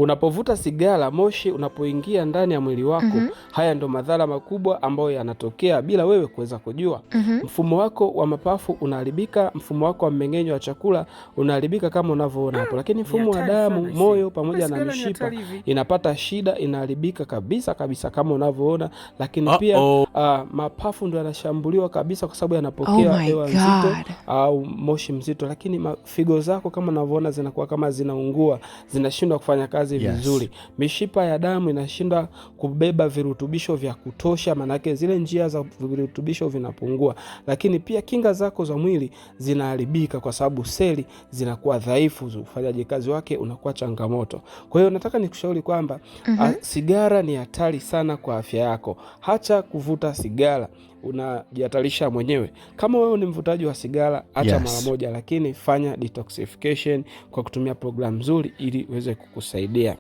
Unapovuta sigara, moshi unapoingia ndani ya mwili wako, haya ndo madhara makubwa ambayo yanatokea bila wewe kuweza kujua. Mfumo wako wa mapafu unaharibika, mfumo wako wa mmeng'enyo wa chakula unaharibika kama unavyoona hapo. Lakini mfumo wa damu, moyo pamoja na mishipa inapata shida, inaharibika kabisa kabisa kama unavyoona. Lakini pia mapafu ndo yanashambuliwa kabisa kwa sababu yanapokea hewa nzito au moshi mzito. Lakini figo zako kama unavyoona zinakuwa kama zinaungua, zinashindwa kufanya kazi vizuri. Mishipa ya damu inashindwa kubeba virutubisho vya kutosha, manake zile njia za virutubisho vinapungua. Lakini pia kinga zako za mwili zinaharibika kwa sababu seli zinakuwa dhaifu, ufanyaji kazi wake unakuwa changamoto. Kwa hiyo nataka nikushauri kwamba sigara ni hatari sana kwa afya yako. Hacha kuvuta sigara, unajihatarisha mwenyewe. Kama wewe ni mvutaji wa sigara, acha mara moja, lakini fanya detoxification kwa kutumia programu nzuri ili iweze kukusaidia.